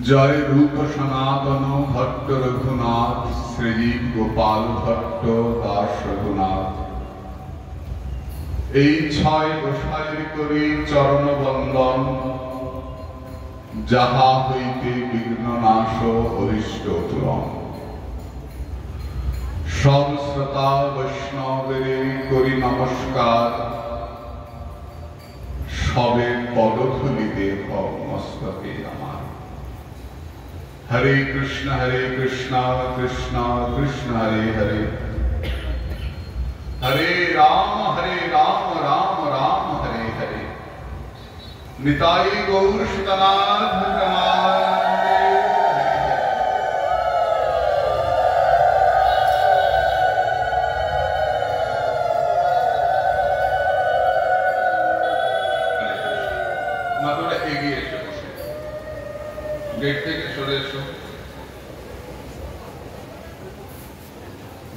जय रूप सनातन भट्ट रघुनाथ श्री गोपाल भट्ट दास रघुनाथ এই ছয় গোসাইর করি চরণ বন্দন যাহা হইতে বিঘ্ন নাশ অরিষ্ট পূরণ সব শ্রোতা বৈষ্ণবের করি নমস্কার সবে পদধূলি দেহ মস্তকে আমার हरे कृष्ण कृष्ण कृष्ण हरे हरे हरे राम राम राम हरे हरे निताई गौर सुतनाथ মাদুরা এগিয়ে এসে বসে গেট থেকে সরে এসো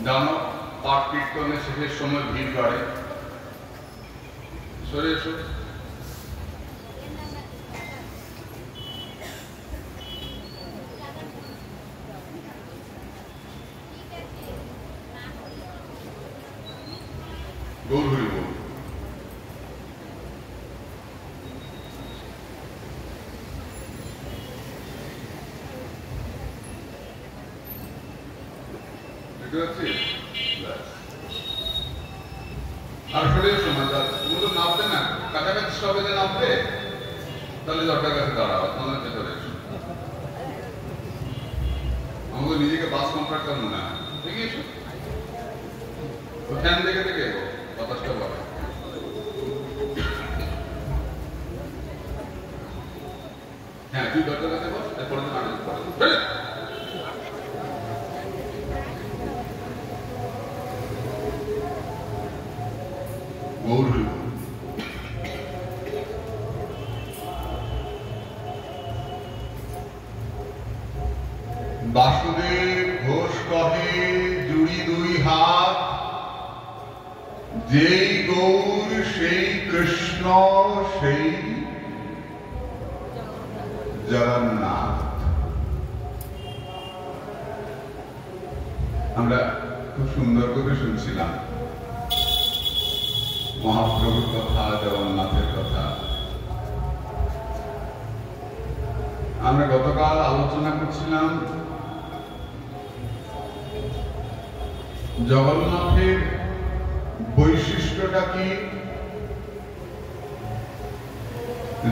জানো পাঠ কীর্তনে শেষের সময় ভিড় বাড়ে সরে এসো গৌর হরি বল আর সরে এসো না তুমি তো নামবে না কাছাকাছি সবে যে নামবে তাহলে দরকার কাছে দাঁড়াও তোমাদের ভেতরে এসো আমাকে নিজেকে বাস কন্ট্রাক্টর মনে হয় ঠিক আছে ও ফ্যান দেখে দেখে বাতাসটা বলে হ্যাঁ তুই দরকার কাছে বস এরপরে তো নাটক পড়ে বাসুদেব ঘোষ কহে জুড়ি দুই হাত যেই গৌর সেই কৃষ্ণ সেই জগন্নাথ আমরা খুব সুন্দর করে শুনছিলাম মহাপ্রভুর কথা জগন্নাথের কথা আমরা গতকাল আলোচনা করছিলাম জগন্নাথের বৈশিষ্ট্যটা কি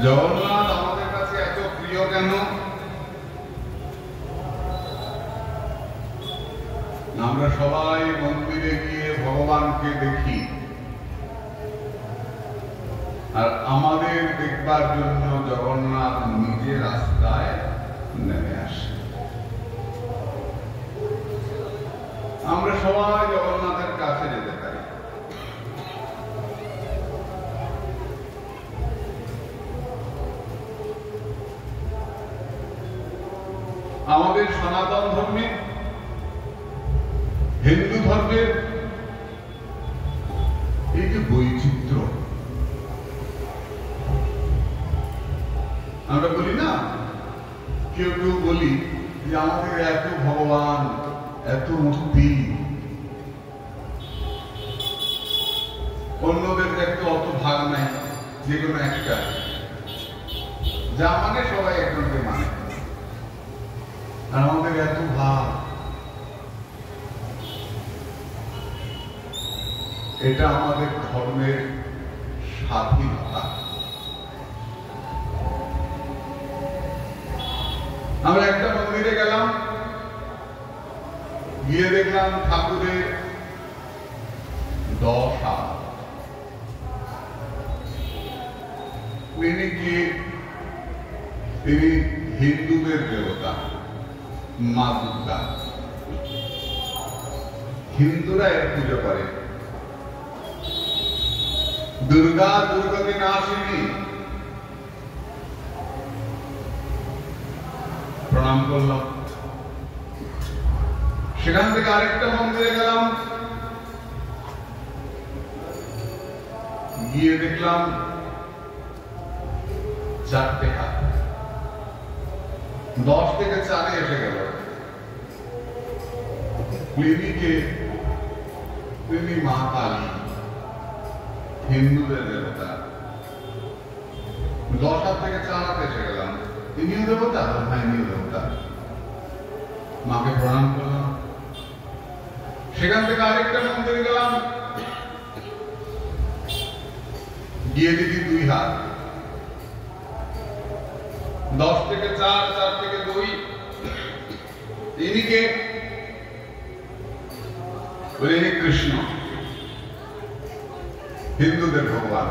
জগন্নাথ আমাদের কাছে এত প্রিয় কেন আমরা সবাই মন্দিরে গিয়ে ভগবানকে দেখি আর আমাদের দেখবার জন্য জগন্নাথ নিজে রাস্তায় নেমে আসে আমরা সবাই জগন্নাথের কাছে যেতে পারি আমাদের সনাতন ধর্মে, হিন্দু ধর্মের এই যে বৈচিত্র্য, আমরা বলি না, কেউ কেউ বলি যে আমাদের এত ভগবান, এত মূর্তি, অন্যদের একটু অত ভাগ নাই, যে কোনো একটা, যা মানে সবাই একজনকে মানে, আর আমাদের এত ভাগ। এটা আমাদের ধর্মের স্বাধীনতা। আমরা একটা মন্দিরে গেলাম, গিয়ে দেখলাম ঠাকুরের 10 হাত। তিনি হিন্দুদের দেবতা, মা দুর্গা। হিন্দুরা এর পুজো করে। দুর্গা দুর্গতি নাশিনী। প্রণাম করলাম। সেখান থেকে আরেকটা মন্দিরে গেলাম, গিয়ে দেখলাম 4টে হাত। 10 থেকে 4-এ এসে গেল। তিনি মা কালী, হিন্দুদের দেবতা। 10 হাত থেকে 4 হাতে এসে গেলাম। তিনিও দেবতা, ইনিও দেবতা। মাকে প্রণাম করলাম। সেখান থেকে আরেকটা মন্দিরে গেলাম, গিয়ে দেখি 2 হাত। 10 থেকে 4, 4 থেকে 2। ইনিকে বলে কৃষ্ণ, হিন্দুদের ভগবান।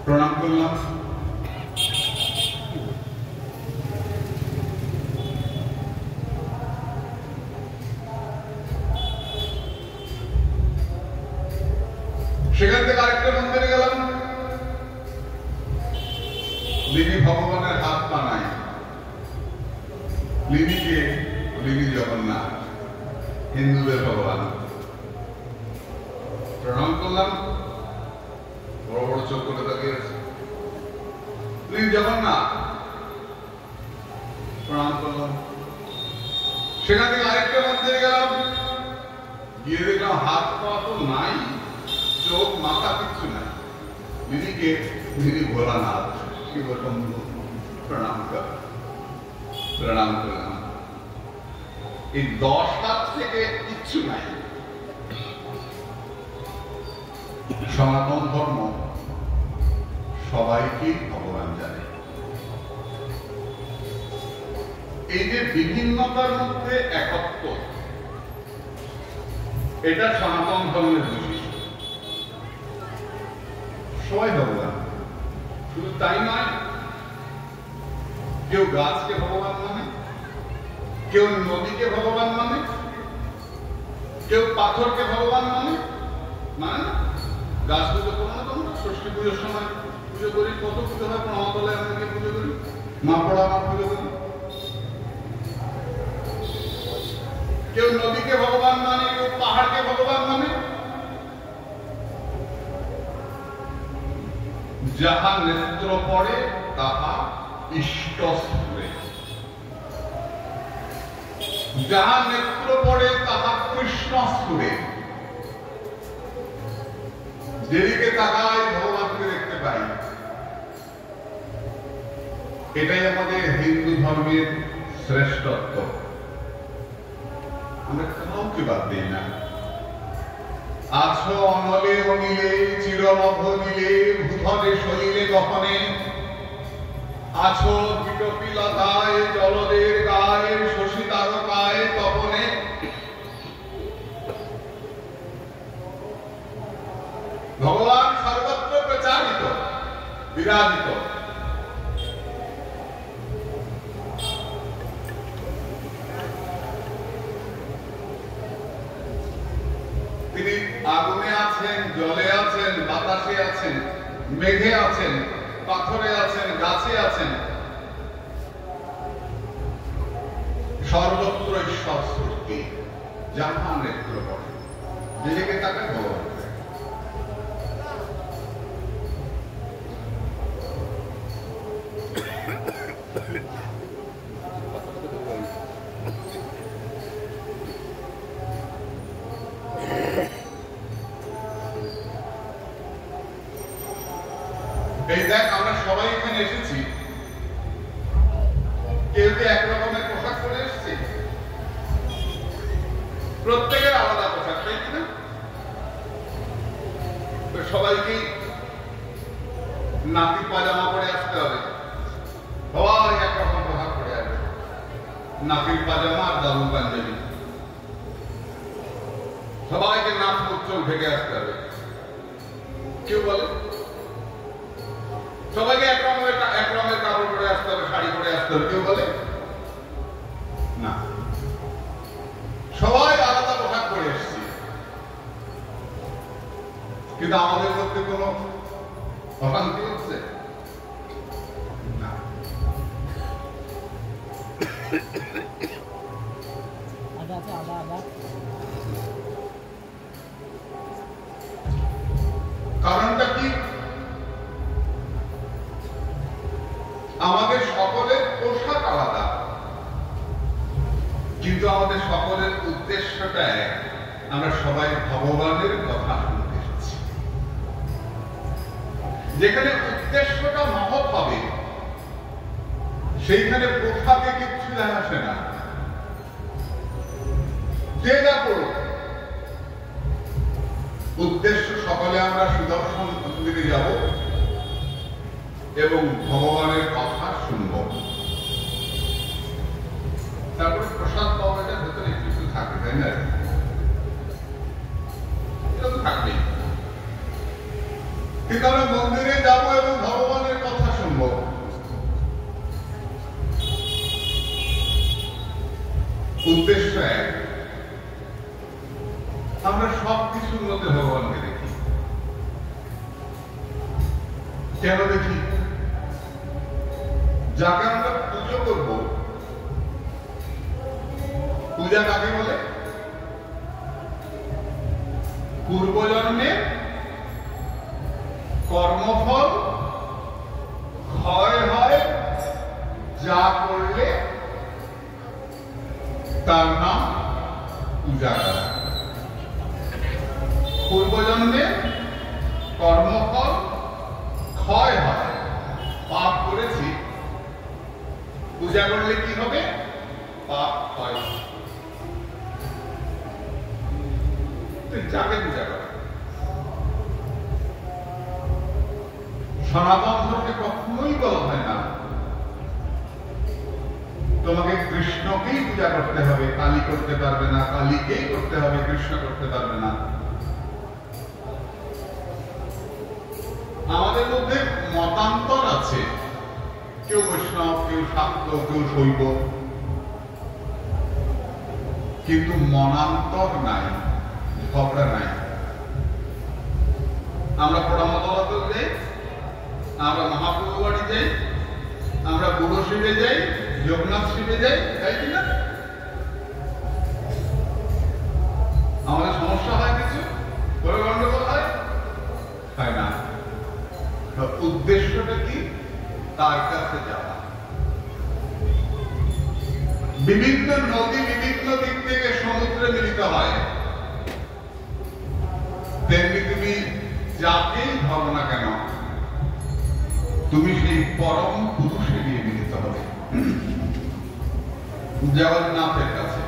প্রণাম করলাম। সেখান থেকে আরেকটা মন্দিরে গেলাম, লিনি ভগবানের হাত পা নাই। লিনি জগন্নাথ, হিন্দুদের ভগবান। প্রণাম করলাম। বড় বড় চোখ করে তাকিয়ে আছে। লিনি জগন্নাথ। প্রণাম করলাম। সেখান থেকে আরেকটা মন্দিরে গেলাম, গিয়ে দেখলাম হাত পা তো নাই, চোখ মাথা কিচ্ছু নাই। লিনি ভোলানাথ, শিবশম্ভু। প্রণাম করলাম। এই 10 হাত থেকে কিচ্ছু নাই। সনাতন ধর্ম সবাইকে ভগবান জানে। এই যে বিভিন্নতার মধ্যে একত্ব, এটা সনাতন ধর্মের বৈশিষ্ট্য। সবাই ভগবান। শুধু তাই নয়, কেউ গাছকে ভগবান মানে, কেউ নদীকে ভগবান মানে, কেউ পাথরকে ভগবান মানে। মানে না, গাছ পুজো করো না তোমরা? ষষ্ঠী পুজোর সময় পুজো করি, কত পুজো হয়, প্রণামতলায় আমরা গিয়ে পুজো করি, মা পড়া মা পুজো করি। কেউ নদীকে ভগবান মানে, কেউ পাহাড়কে ভগবান মানে। যাহা নেত্র পড়ে তাহা ইষ্ট স্থূলে, যাহা নেত্র পড়ে তাহা কৃষ্ণ স্থূলে। যেদিকে তাকায় ভগবানকে দেখতে পাই। এটাই আমাদের হিন্দু ধর্মের শ্রেষ্ঠত্ব। আমরা কাউকে বাদ দিই না। আছো অনলে অনিলে, চিরনভ নীলে, ভূধরে সলিলে গহনে। আছো বিটপিলতায়, জলদের গায়ে, শশী তারকায় তপনে। ভগবান সর্বত্র প্রচারিত, বিরাজিত। তিনি আগুনে আছেন, জলে আছেন, বাতাসে আছেন, মেঘে আছেন, পাথরে আছেন, গাছে আছেন। সর্বত্র ঈশ্বর সৃষ্টি, যাহা নেত্র পড়ে, যেদিকে তাকে ভগবান। এই দেখ, আমরা সবাই এখানে এসেছি, কেউ কি একরকমের পোশাক পরে এসেছি? প্রত্যেকের আলাদা পোশাক, তাই কিনা? সবাইকে নাতি পাজামা পরে আসতে হবে, সবাই একরকম পোশাক পরে আসবে, নাতির পাজামা আর দাদু পাঞ্জাবি, সবাইকে নাক মুখ চোখ ঢেকে আসতে হবে। কেউ বলে সবাইকে এক রঙের কাপড় পরে আসতে হবে, শাড়ি পরে আসতে হবে, কেউ বলে না, সবাই আলাদা পোশাক পরে এসেছি। কিন্তু আমাদের মধ্যে কোনো অশান্তি হচ্ছে না। কারণটা কি? আমাদের সকলের পোশাক আলাদা, কিন্তু আমাদের সকলের উদ্দেশ্যটা এক। আমরা সবাই ভগবানের কথা শুনতে এসেছি। যেখানে উদ্দেশ্যটা মহৎ হবে, সেইখানে পোশাকে কিচ্ছু যায় আসে না। যে যা করুক, উদ্দেশ্য সকলে আমরা সুদর্শন মন্দিরে যাব এবং ভগবানের কথা শুনব। তারপরে প্রসাদ পাওয়াটার ভেতরে কিছু থাকে, তাই না? এটা তো থাকবেই। কিন্তু আমরা মন্দিরে যাব এবং ভগবানের কথা শুনব। উদ্দেশ্য এক। আমরা সব কিছুর মধ্যে ভগবানকে দেখি। কেন দেখি? যাকে আমরা পুজো করব, পূজা কাকে বলে? পূর্বজন্মে কর্মফল ক্ষয় হয় যা করলে তার নাম পূজা করা। পূর্বজন্মে কর্মফল ক্ষয় হয়, পাপ করেছি, পূজা করলে কি হবে? পাপ ক্ষয়। যাকে পূজা করে, সনাতন ধর্মে কখনোই বলা হয় না তোমাকে কৃষ্ণকেই পূজা করতে হবে, কালী করতে পারবে না, কালীকেই করতে হবে, কৃষ্ণ করতে পারবে না। আমাদের মধ্যে মতান্তর আছে, কেউ বৈষ্ণব, কেউ শাক্ত, কেউ শৈব, কিন্তু মনান্তর নাই, ঝগড়া নাই। আমরা পোড়ামতলাতে যাই, আমরা মহাপ্রভু বাড়ি যাই, আমরা বুড়ো শিবে যাই, জগন্নাথ শিবে যাই, তাই কিনা? আমাদের সমস্যা হয় কিছু, বড় গন্ডগোল হয় না। উদ্দেশ্যটা কি? তার কাছে যাওয়া। বিভিন্ন নদী বিভিন্ন দিক থেকে সমুদ্রে মিলিত হয়, তেমনি তুমি যাকেই ধরো না কেন, তুমি সেই পরম পুরুষে গিয়ে মিলিত হবে, জগন্নাথের কাছে।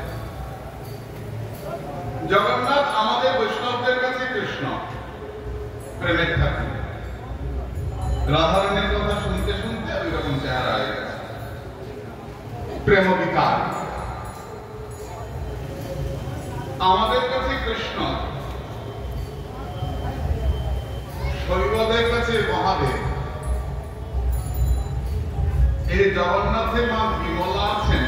জগন্নাথ আমাদের বৈষ্ণবদের কাছে কৃষ্ণ, প্রেমের ঠাকুর। রাধারণের কথা শুনতে শুনতে ওই রকম চেহারা হয়ে গেছে, প্রেম বিকার। আমাদের কাছে কৃষ্ণ, শৈবদের কাছে মহাদেব। এই জগন্নাথে মা বিমলা আছেন,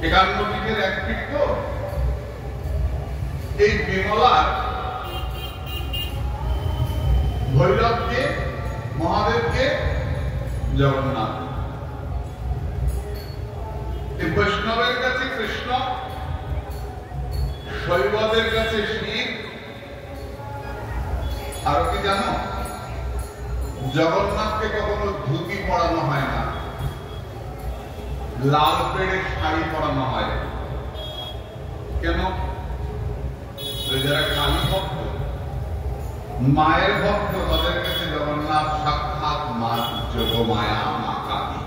51 পীঠের এক পীঠ তো। এই বিমলার ভৈরবকে, মহাদেবকে, জগন্নাথ। এই বৈষ্ণবের কাছে কৃষ্ণ, শৈবদের কাছে শিব। আর কি জানো, জগন্নাথকে কখনো ধুতি পরানো হয় না, লাল পেড়ে শাড়ি পরানো হয়। কেন? যারা কালী ভক্ত, মায়ের ভক্ত, তাদের কাছে জগন্নাথ সাক্ষাৎ মা, যোগমায়া, মা কালী।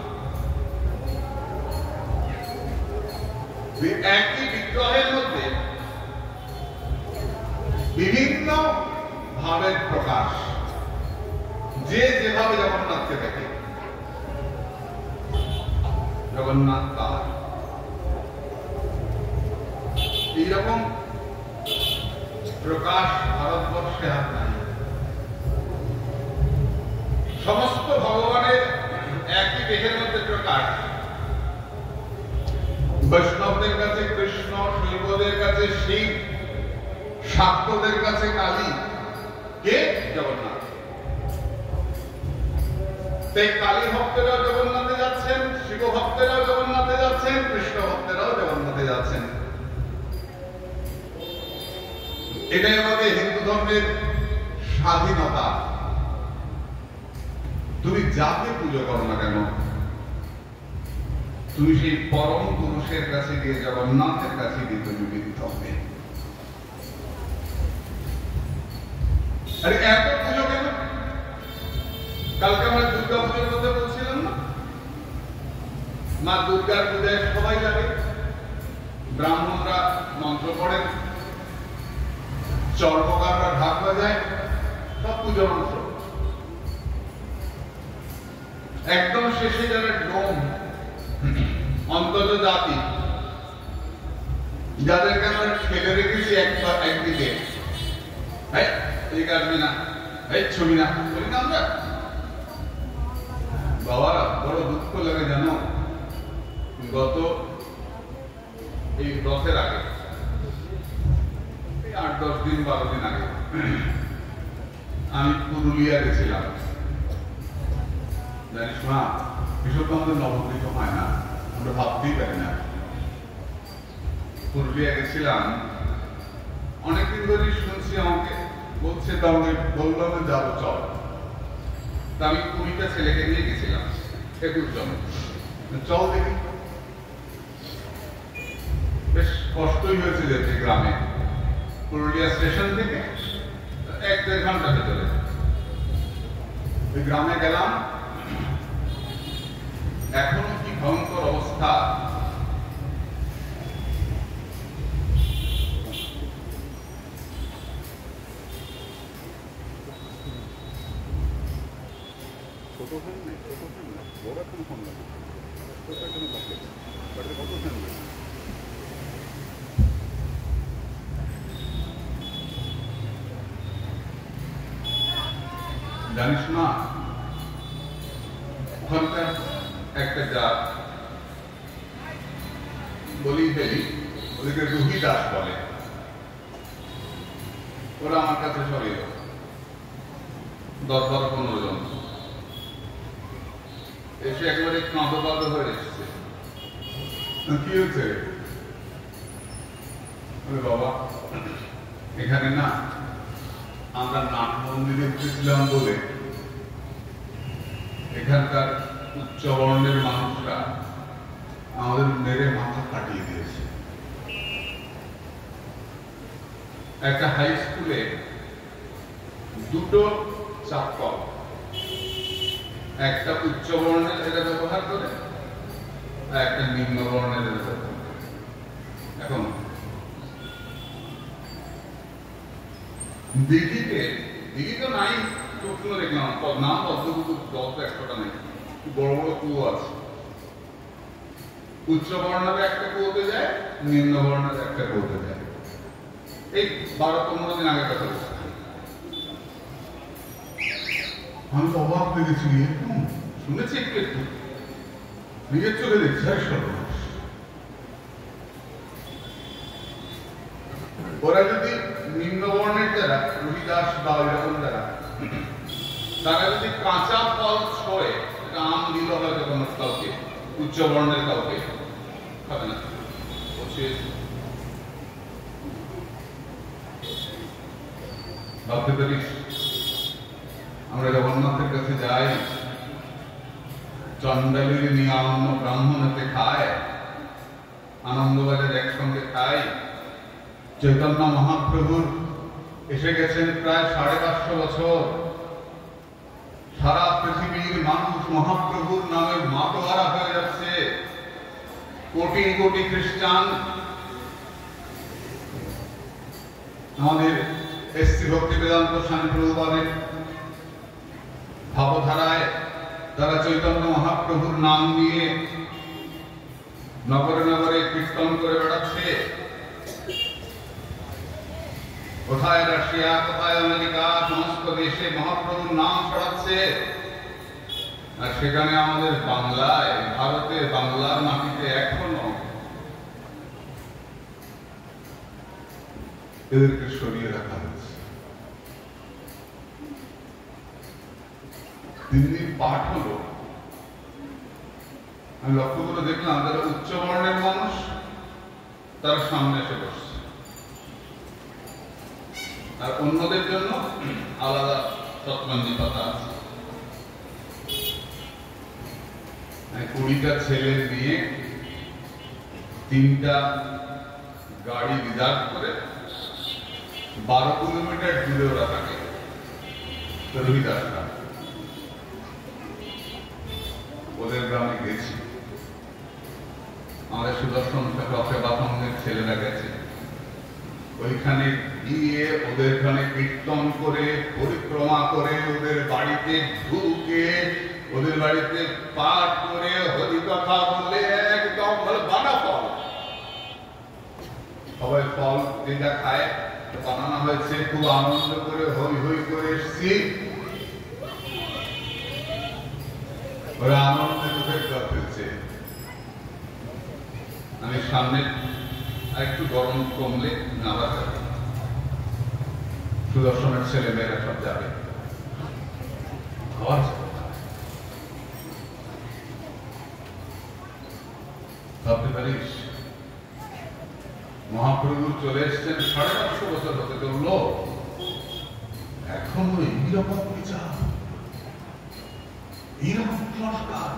একই বিগ্রহের মধ্যে বিভিন্ন ভাবের প্রকাশ, যে যেভাবে জগন্নাথকে দেখে। জগন্নাথ তার এইরকম প্রকাশ ভারতবর্ষে আর নাই। সমস্ত ভগবানের একই দেহের মধ্যে প্রকাশ। বৈষ্ণবদের কাছে কৃষ্ণ, শৈবদের কাছে শিব, শাক্তদের কাছে কালী। কে? জগন্নাথ। তাই কালী ভক্তেরাও জগন্নাথে যাচ্ছেন, শিব ভক্তেরাও জগন্নাথে যাচ্ছেন, কৃষ্ণ ভক্তেরাও জগন্নাথে যাচ্ছেন। এটাই আমাদের হিন্দু ধর্মের স্বাধীনতা। তুমি যাকে পুজো করো না কেন, তুমি সেই পরম পুরুষের কাছে গিয়ে, জগন্নাথের কাছে গিয়ে তুমি মিলিত হবে। আরে এত পুজো কেন? কালকে আমরা দুর্গা পুজোর কথা বলছিলাম না? মা দুর্গার পূজায় সবাই লাগে, ব্রাহ্মণরা মন্ত্র পড়েন, চর্মকাররা ঢাক বাজায়, সব পুজোর অংশ। একদম শেষে যারা ডোম, অন্তত জাতি, যাদেরকে আমরা ফেলে রেখেছি একদিকে, এই কাটবি না, এই ছবি না, বলি না আমরা। বাবারা বড় দুঃখ লাগে জানো, গত এই রথের আগে, 8-10 দিন 12 দিন আগে আমি পুরুলিয়া গেছিলাম। জানিস মা, এসব তো আমাদের নবদ্বীপ হয় না, আমরা ভাবতেই পারি না। পুরুলিয়া গেছিলাম, অনেকদিন ধরে শুনছি, আমাকে বলছে, তো আমাকে বললাম যাবো চল। তা আমি 20টা ছেলেকে নিয়ে গেছিলাম, 21 জন। চল দেখি। বেশ কষ্টই হয়েছে যেতে গ্রামে, পুরুলিয়া স্টেশন থেকে 1-1.5 ঘন্টা ভেতরে। ওই গ্রামে গেলাম, এখনো কি ভয়ঙ্কর অবস্থা। ছোট ফোন নেই, ছোট ফোন না, বড় একটা ফোন লাগে, ছোট একটা লাগে, বাড়িতে কত ফোন লাগে। জানিস না, ওখানকার একটা জাত, বলি ফেলি, ওদেরকে রুহি দাস বলে। ওরা আমার কাছে সব এলো 10-12-15 জন, এসে একেবারে কাঁদো হয়ে এসছে। কি হয়েছে? বাবা, এখানে না আমরা নাট মন্দিরে উঠেছিলাম বলে এখানকার উচ্চ বর্ণের মানুষরা আমাদের মেরে মাথা কাটিয়ে দিয়েছে। একটা হাই স্কুলে 2টো চাপকল, একটা উচ্চ বর্ণের এটা ব্যবহার করে, আর একটা নিম্ন বর্ণের এটা ব্যবহার করে। এখন দিঘিতে তো নাই, চোখগুলো দেখলাম না, পদ্মপুকুর জল তো একটা নেই, বড় বড় কুয়ো আছে। উচ্চ বর্ণের একটা কুয়োতে যায়, নিম্ন বর্ণের একটা কুয়োতে যায়। এই 12-15 দিন আগে কথা বলছি। আমি তো অবাক হয়ে গেছি, শুনেছি একটু একটু, নিজের চোখে দেখছি। ওরা যদি নিম্ন বর্ণের যারা, রবিদাস বা এরকম যারা, তারা যদি কাঁচা ফল ছোঁয়ে, আম দিল হয়তো কোনো কাউকে, উচ্চ বর্ণের কাউকে, খাবে না, ভাবতে পারিস আমরা জগন্নাথের কাছে যাই, চন্ডালীর নিয়ান্ন ব্রাহ্মণতে খায়, আনন্দবাজার একসঙ্গে খাই। চৈতন্য মহাপ্রভুর এসে গেছেন প্রায় 550 বছর। সারা পৃথিবীর মানুষ মহাপ্রভুর নামে মাতোয়ারা হয়ে যাচ্ছে। কোটি কোটি খ্রিস্টান আমাদের এসসি ভক্তি বেদান্ত স্বামী প্রভুপাদের ভাবধারায় তারা চৈতন্য মহাপ্রভুর নাম নিয়ে নগরে নগরে কীর্তন করে বেড়াচ্ছে। কোথায় রাশিয়া, কোথায় আমেরিকা, সমস্ত দেশে মহাপ্রভুর নাম ছড়াচ্ছে। আর সেখানে আমাদের বাংলায়, ভারতে, বাংলার মাটিতে এখনো এদেরকে সরিয়ে রাখা হয়েছে। দিন পাঠ হলো, আমি লক্ষ্য করে দেখলাম যারা উচ্চ বর্ণের মানুষ তারা সামনে এসে বসছে, আর অন্যদের জন্য আলাদা সৎমঞ্জিতা আছে। 20টা ছেলে নিয়ে 3টা গাড়ি রিজার্ভ করে 12 কিলোমিটার দূরে ওরা থাকে। রবিদাসরা ওদের গ্রামে গেছি, আমাদের সুদর্শন সেবাসঙ্গের ছেলেরা গেছে। ওইখানে গিয়ে ওদের ওখানে কীর্তন করে, পরিক্রমা করে, ওদের বাড়িতে ঢুকে, ওদের বাড়িতে পাঠ করে, হরিকথা বলে একদম বানা ফল। সবাই ফল যে যা খায় বানানো হয়েছে, খুব আনন্দ করে হই হই করে এসছি। ওরা আনন্দে মুখের জল ফেলছে। আমি সামনে একটু গরম কমলে নামাজ যাবে, সুদর্শনের ছেলে মেয়েরা সব যাবে। ভাবতে পারিস মহাপ্রভু চলে এসছেন 550 বছর হতে চললো, এখনো এইরকম বিচার, এইরকম সংস্কার।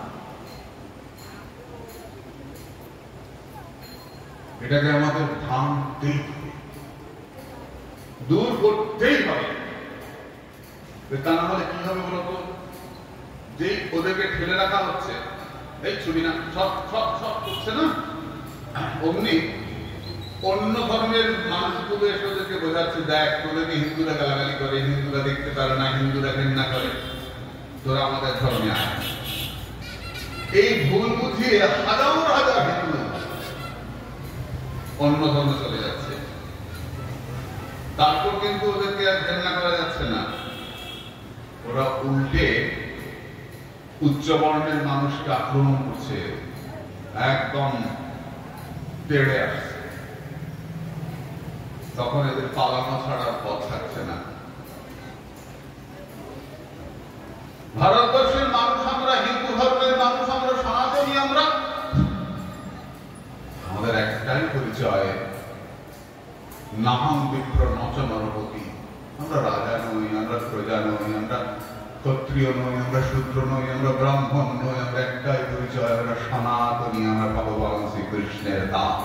এটাকে আমাদের ভাঙতেই হবে, দূর করতেই হবে। তা না হলে কি হবে বলতো? যেই ওদেরকে ঠেলে রাখা হচ্ছে, এই ছবি না সব সব সব করছে না, অমনি অন্য ধর্মের মানুষগুলো এসে ওদেরকে বোঝাচ্ছে, দেখ তোদেরকে হিন্দুরা গালাগালি করে, হিন্দুরা দেখতে পারে না, হিন্দুরা ঘৃণা করে, তোরা আমাদের ধর্মে আয়। এই ভুল বুঝিয়ে হাজার হাজার হিন্দু অন্য ধর্মে চলে যাচ্ছে। তারপর কিন্তু ওদেরকে আর ঘৃণা করা যাচ্ছে না, ওরা উল্টে উচ্চ বর্ণের মানুষকে আক্রমণ করছে, একদম তেড়ে আসছে। তখন এদের পালানো ছাড়ার পথ থাকছে না। ভারতবর্ষের মানুষ আমরা, হিন্দু ধর্মের মানুষ আমরা, সনাতনী আমরা, আমাদের একটাই পরিচয়, নাহং বিপ্র নচ নরপতি। আমরা রাজা নই, আমরা প্রজা নই, আমরা ক্ষত্রিয় নই, আমরা শূদ্র নই, আমরা ব্রাহ্মণ নই, আমরা একটাই পরিচয়, আমরা সনাতনী, আমরা ভগবান শ্রীকৃষ্ণের দাস।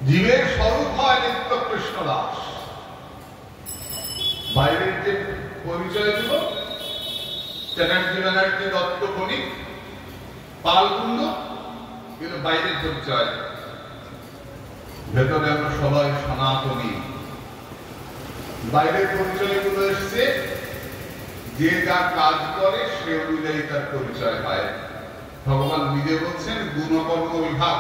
জীবের স্বরূপ হয় নিত্য কৃষ্ণ দাস। বাইরের যে পরিচয় ছিল চ্যাটার্জি ব্যানার্জি, দত্ত, বণিক, পালকুন্দ, কিন্তু বাইরের পরিচয়, ভেতরে আমরা সবাই সনাতনী। বাইরের পরিচয় গুলো এসছে, যে যা কাজ করে সে অনুযায়ী তার পরিচয় পায়। ভগবান নিজে বলছেন গুণকর্ম বিভাগ,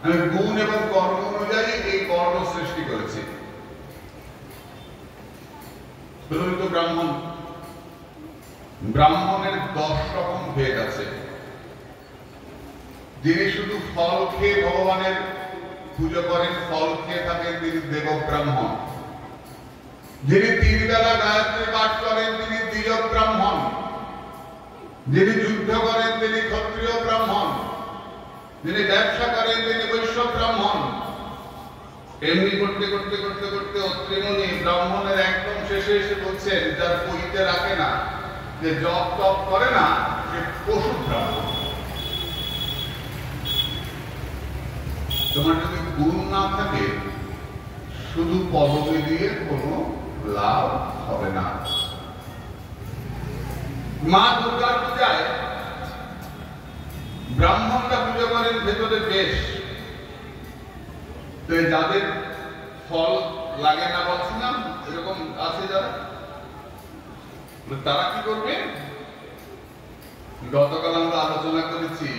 আমি গুণ এবং কর্ম অনুযায়ী এই কর্ম সৃষ্টি করেছি। ব্রাহ্মণ, ব্রাহ্মণের 10 রকম ভেদ আছে। যিনি শুধু ফল খেয়ে ভগবানের পুজো করেন, ফল খেয়ে থাকেন, তিনি দেব ব্রাহ্মণ। যিনি 3 বেলা গায়ত্রী পাঠ করেন তিনি দ্বিজ ব্রাহ্মণ। যিনি যুদ্ধ করেন তিনি ক্ষত্রিয় ব্রাহ্মণ। যিনি ব্যবসা করেন, তিনি বৈশ্য ব্রাহ্মণ। এমনি করতে করতে করতে করতে অত্রিমুনি ব্রাহ্মণের একদম শেষে এসে বলছেন, যার পইতে রাখে না, যে জপ টপ করে না, সে পশু ব্রাহ্মণ। তোমার যদি গুণ না থাকে, শুধু পদবী দিয়ে কোনো লাভ হবে না। মা দুর্গার পূজায় ব্রাহ্মণরা পুজো করেন ভেতরে বেশ, যাদের ফল লাগে না বলছিলাম, এরকম আছে যারা, তারা কি করবে? গতকাল আমরা আলোচনা করেছি,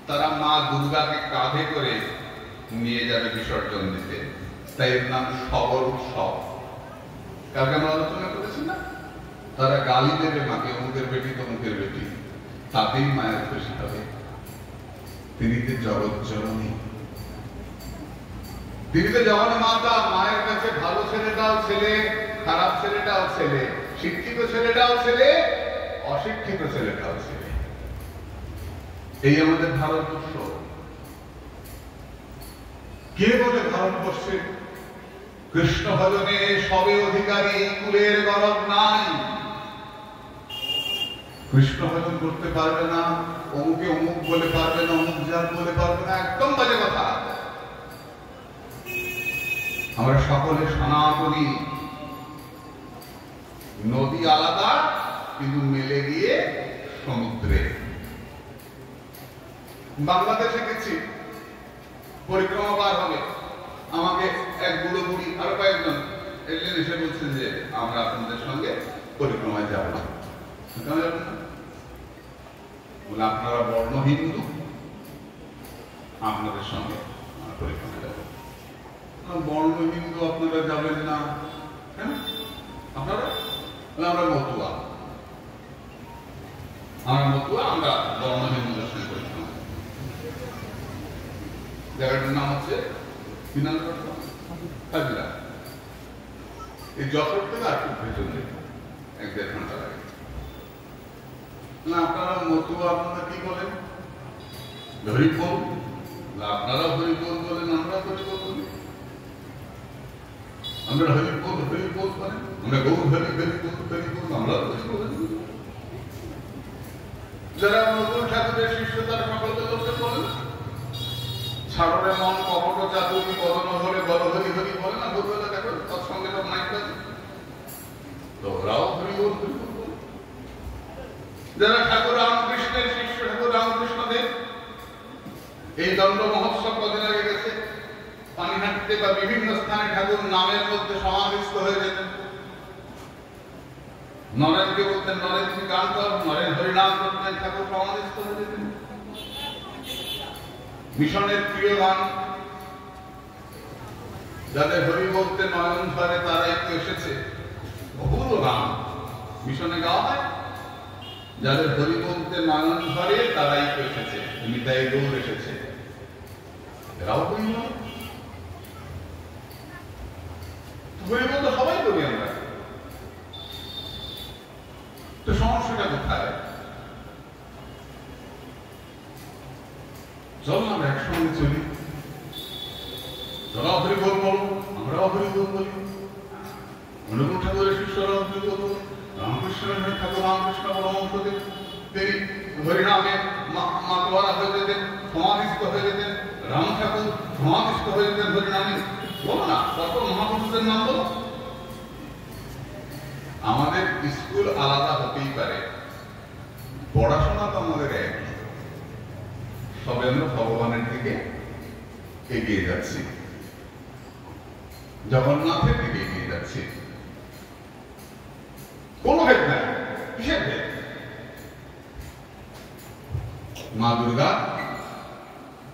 তারা মা দুর্গাকে কাঁধে করে নিয়ে যাবে বিসর্জন দিতে, তাই এর নাম সবর উৎসব। কালকে আমরা আলোচনা করেছি না, তারা গালি দেবে মাকে, অমুকের বেটি তমুকের বেটি, তাতেই মায়ের খুশি হবে। তিনি তো জগৎ জননী, তিনি তো জগন্নাথ মাতা। মায়ের কাছে ভালো ছেলেটাও ছেলে, খারাপ ছেলেটাও ছেলে, শিক্ষিত ছেলেটাও ছেলে, অশিক্ষিত ছেলেটাও ছেলে। এই আমাদের ভারতবর্ষ। কে বলে ভারতবর্ষে কৃষ্ণ ভজনে সবে অধিকারী, কুলের গরব নাই? কৃষ্ণ ভজন করতে পারবে না, অমুকে অমুক বলে পারবে না, অমুক জাত বলে পারবে না, একদম বাজে কথা। আমরা সকলে সনাতনী। নদী আলাদা, কিন্তু মিলে গিয়ে সমুদ্রে। বাংলাদেশে গেছি, পরিক্রমা পার হবে, আমাকে এক বুড়ো বুড়ি আরো কয়েকজন এলেন, এসে বলছেন যে আমরা আপনাদের সঙ্গে পরিক্রমায় যাব না। বলে আপনারা বর্ণ হিন্দু, আপনাদের সঙ্গে পরিক্রমা যাব। বর্ণ হিন্দু আপনারা যাবেন না কেন? আপনারা? আমরা মতুয়া, আমরা বর্ণ হিন্দুদের সঙ্গে পরিক্রমা। জায়গাটার নাম হচ্ছে হাজরা। এই যশোর থেকে আর খুব ভেতরে 1-1.5 ঘন্টা লাগে। না আপনারা মতুয়া, আপনারা কি বলেন? হরিবোল। আপনারা হরিবোল বলেন, আমরা হরিবোল বলি। আমরা হরিবোল হরিবোল বলেন, আমরা গৌর হরি হরিবোল হরিবোল, আমরা হরিবোল। যারা নতুন ঠাকুরের শিষ্য, তারা সকলকে করতে বলেন, ছাড়রে মন কপট চাতুরি বদন হলে বড় হরি হরি বলে না? ভোরবেলা দেখো তৎসঙ্গে তো মাইক বাজে, তো ওরাও হরিবোল হরিবোল বলে। যারা ঠাকুর রামকৃষ্ণের শিষ্য, ঠাকুর রামকৃষ্ণ দেব, এই দণ্ড মহোৎসব কদিন আগে গেছে, পানিহাটিতে বা বিভিন্ন স্থানে ঠাকুর নামের মধ্যে সমাবিষ্ট হয়ে যেতেন। নরেনকে বলতেন, নরেন তুমি গান কর, নরেন হরিনাম করতেন, ঠাকুর সমাবিষ্ট হয়ে যেতেন। মিশনের প্রিয় গান, যাদের হরি বলতে নয়ন ধরে, তারাই তো এসেছে। বহু গান মিশনে গাওয়া হয়, যাদের হরি বলতে নয়ন ধরে, তারাই তো এসেছে। নিতাই গৌর এসেছে, এরাও হরি বল। হরি বলতে সবাই করি আমরা, তো সমস্যাটা কোথায়? চল আমরা একসঙ্গে চলি, যারা হরি বল বলো, আমরাও হরি বল বলি। অনুকূল ঠাকুরের শিষ্যরা হরি বল বলো, রামকৃষ্ণের ঠাকুর রামকৃষ্ণ পরমহংসদেব তিনি হরিনামে মাতোয়ারা হয়ে যেতেন, সমাধিস্থ হয়ে যেতেন। রাম ঠাকুর সমাধিস্থ হয়ে যেতেন হরিনামে। বলো না, কত মহাপুরুষদের নাম বলো। আমাদের স্কুল আলাদা হতেই পারে, পড়াশোনা তো আমাদের এক। সবাই আমরা ভগবানের দিকে এগিয়ে যাচ্ছি, জগন্নাথের দিকে এগিয়ে যাচ্ছি। কোন ভেদ নাই, কিসের ভেদ? মা দুর্গা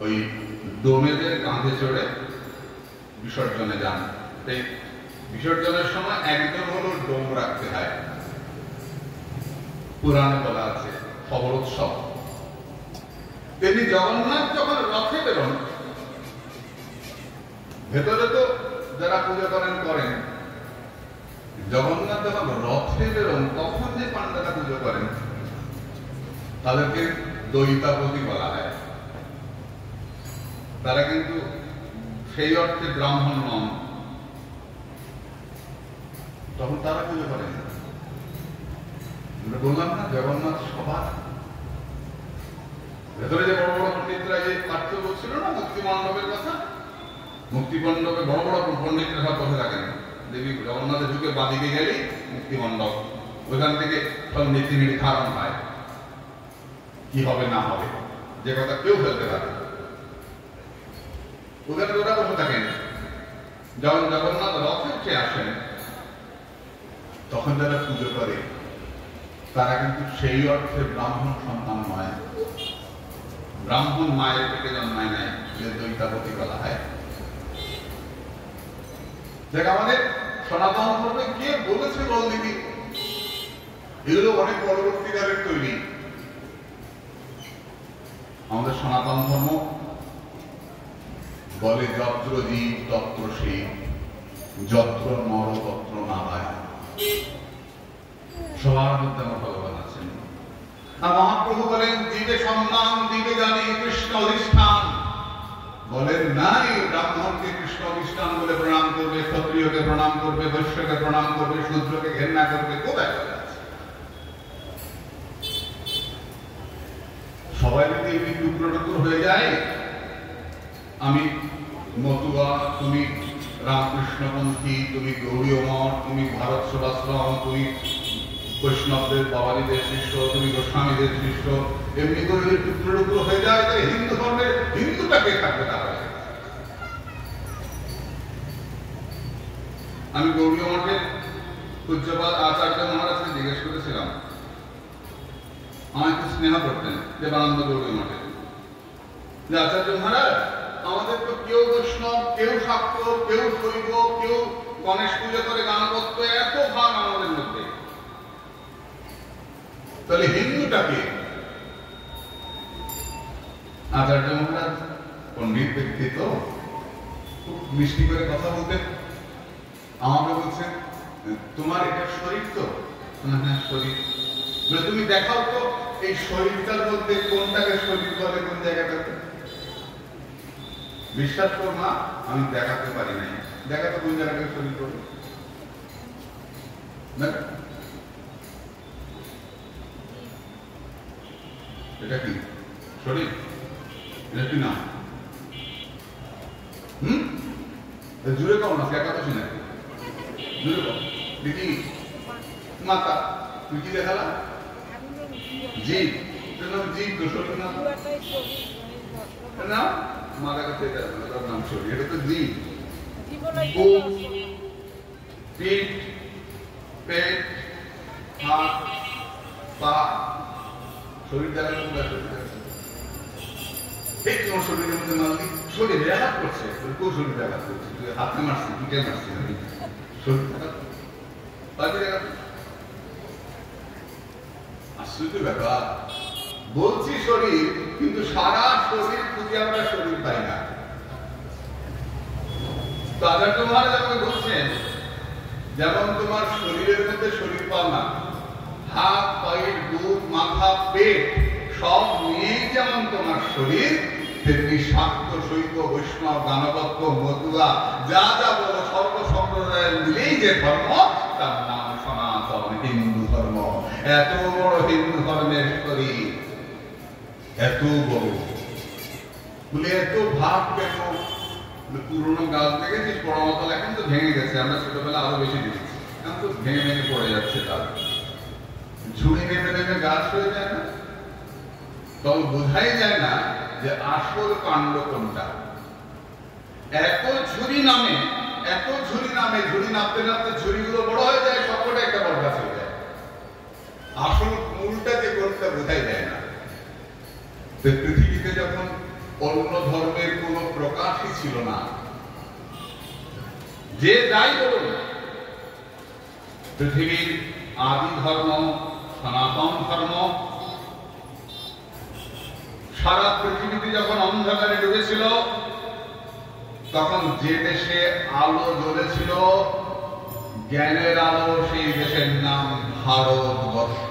ওই ডোমেদের কাঁধে চড়ে বিসর্জনে যান। তাই বিসর্জনের সময় একজন হলো ডোম রাখতে হয়। পুরাণে বলা আছে খবর উৎসব। তেমনি জগন্নাথ যখন রথে বেরোন, ভেতরে তো যারা পুজো করেন করেন, জগন্নাথ যখন রথে বেরোন তখন যে পান্ডারা পুজো করেন তাদেরকে দৈতাপতি বলা হয়। তারা কিন্তু সেই অর্থে ব্রাহ্মণ নন। তখন তারা পুজো করেন। বললাম না জগন্নাথ সভা ভেতরে যে বড় বড় পণ্ডিতরা যে পাঠ্য বলছিল না মুক্তি মণ্ডপের কথা, মুক্তি মণ্ডপে বড় বড় পণ্ডিতরা সব বসে থাকেন। দেবী জগন্নাথের ঢুকে বাদিকে গেলেই মুক্তি মণ্ডপ, ওইখান থেকে সব নীতি নির্ধারণ হয় কি হবে না হবে, যে কথা কেউ ফেলতে পারে। ওখানে ওরা বসে থাকেন। যখন জগন্নাথ রথে উঠে আসেন তখন যারা পুজো করে তারা কিন্তু সেই অর্থে ব্রাহ্মণ সন্তান নয়, ব্রাহ্মণ মায়ের পেটে জন্মায় নাই, যে দৈতাপতি বলা হয়। দেখ আমাদের সনাতন ধর্মে কে বলেছে বল দিদি? এগুলো অনেক পরবর্তীকালের তৈরি। আমাদের সনাতন ধর্ম বলে যত্র জীব তত্র শিব, যত্র নর তত্র নারায়ণ। সবার মধ্যে আমার ভগবান আছেন। আর মহাপ্রভু বলেন দিবে সম্মান দিবে জানি কৃষ্ণ অধিষ্ঠান। বলেন নাই ব্রাহ্মণকে কৃষ্ণ অধিষ্ঠান বলে প্রণাম করবে, ক্ষত্রিয়কে প্রণাম করবে, বৈশ্যকে প্রণাম করবে, শূদ্রকে ঘেন্না করবে, কোথায় বলা আছে? সবাই যদি এমনি টুকরো টুকরো হয়ে যায়, আমি মতুয়া, তুমি রামকৃষ্ণপন্থী, তুমি গৌরীয় মঠ, তুমি ভারত সেবাশ্রম, তুমি বৈষ্ণবদের বাবাজিদের শিষ্য, তুমি গোস্বামীদের শিষ্য, এমনি করে যদি টুকরো টুকরো হয়ে যায় তাই হিন্দু ধর্মের হিন্দুটাকে থাকবে তাহলে। আমি গৌরীয় মঠের পূজ্যপাদ আচার্য মহারাজকে জিজ্ঞেস করেছিলাম, আমায় খুব স্নেহ করতেন দেবানন্দ গৌরীয় মঠে, যে আচার্য মহারাজ আমাদের তো কেউ বৈষ্ণব, কেউ শাক্ত, কেউ শৈব, কেউ গণেশ পুজো করে গানপত্য, এত ভাগ আমাদের মধ্যে, তাহলে হিন্দুটাকে? আচার্য মহারাজ পণ্ডিত ব্যক্তি তো খুব মিষ্টি করে কথা বলতেন। আমাকে বলছেন তোমার এটা শরীর তো? হ্যাঁ শরীর। তুমি দেখাও তো এই শরীরটার মধ্যে কোনটাকে শরীর বলে, কোন জায়গাটাতে? বিশ্বাস কর না, আমি দেখাতে পারি নাই। দেখাতে কোন জায়গাটাকে শরীর বলে? এটা কি শরীর? এটা কি নাম? জুড়ে কম না, দেখা তো শুনে জুড়ে কম। দেখি মাতা, তুই কি দেখালা? জীব। জীব তো শরীর নাম না, মাতা কাছে নাম শরীর, এটা তো জীব। পিঠ, পেট, হাত, পা, শরীর দেখা এই তোমার শরীরের মধ্যে মারলি, শরীর আঘাত করছে, কেউ শরীর আঘাত করছে, তুই হাতে মারছি, পিঠে মারছি, আমি শরীর আঘাত। আশ্চর্য ব্যাপার, বলছি শরীর, কিন্তু সারা শরীর খুঁজে আমরা শরীর পাই না। তো আচার্য মহারাজ আমাকে বলছেন, যেমন তোমার শরীরের মধ্যে শরীর পাও না, হাত, পায়ের বুক, মাথা, পেট সব নিয়েই যেমন তোমার শরীর, তেমনি শাক্ত, শৈব, বৈষ্ণব, গানপত্য, মতুয়া যা যা বলো সর্বসম্প্রদায়ের মিলেই যে ধর্ম, তার নাম সনাতন হিন্দু ধর্ম। এত বড় হিন্দু ধর্মের শরীর, এত বড় বলে এত ভাব কেন? পুরোনো গাছ দেখেছিস পড়ামতল, এখন তো ভেঙে গেছে, আমরা ছোটবেলা আরো বেশি দেখেছি, এখন তো ভেঙে ভেঙে পড়ে যাচ্ছে। তার ঝুড়ি নেমে নেমে গাছ হয়ে যায় না, তখন বোঝাই যায় না যে আসল কাণ্ড কোনটা। এত ঝুড়ি নামে, এত ঝুড়ি নামে, ঝুড়ি নামতে নামতে ঝুড়িগুলো বড় হয়ে যায়, সবকটা একটা বড় গাছ হয়ে যায়। আসল মূলটা যে কোনটা বোঝাই যায় না। পৃথিবীতে যখন অন্য ধর্মের কোন প্রকাশই ছিল না, যে যাই বলুন, পৃথিবীর আদি ধর্ম সনাতন ধর্ম, সারা পৃথিবীতে যখন অন্ধকারে ডুবেছিল, তখন যে দেশে আলো জ্বলেছিল, জ্ঞানের আলো, সেই দেশের নাম ভারতবর্ষ।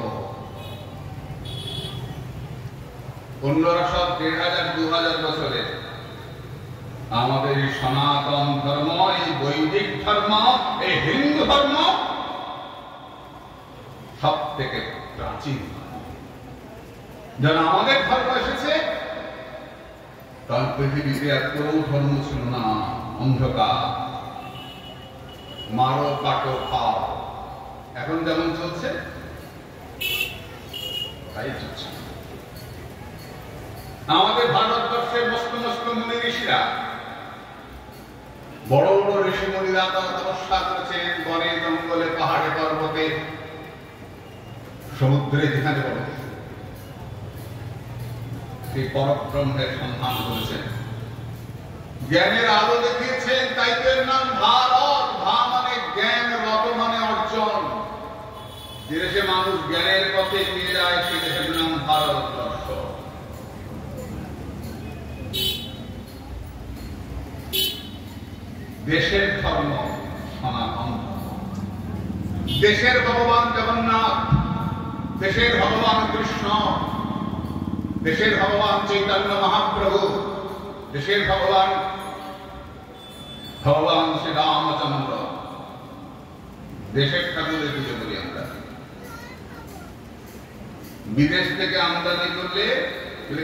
অন্যরা সব 1500-2000 বছরে, আমাদের এই সনাতন ধর্ম, এই বৈদিক ধর্ম, এই হিন্দু ধর্ম সব থেকে প্রাচীন। যারা আমাদের ধর্ম এসেছে তখন পৃথিবীতে এত ধর্ম ছিল না, অন্ধকার, মারো কাটো খাও, এখন যেমন চলছে তাই চলছে। আমাদের ভারতবর্ষের মস্ত মস্ত মুনি ঋষিরা, বড় বড় ঋষি মুনিরা তারা তপস্যা করেছেন বনে জঙ্গলে, পাহাড়ে পর্বতে, সমুদ্রে, যেখানে বড় সেই পরব্রহ্মের সন্ধান করেছেন, জ্ঞানের আলো দেখিয়েছেন। তাই তো এর নাম ভারত। ভা মানে জ্ঞান, রত মানে অর্জন। যে দেশে মানুষ জ্ঞানের পথে নিয়ে যায় সে দেশের নাম ভারতবর্ষ। দেশের ধর্ম সনাতন ধর্ম। দেশের ভগবান জগন্নাথ, দেশের ভগবান কৃষ্ণ, দেশের ভগবান চৈতন্য মহাপ্রভু, দেশের ভগবান শ্রী রামচন্দ্র। দেশের ঠাকুরের পুজো করি আমরা। বিদেশ থেকে আমদানি করলে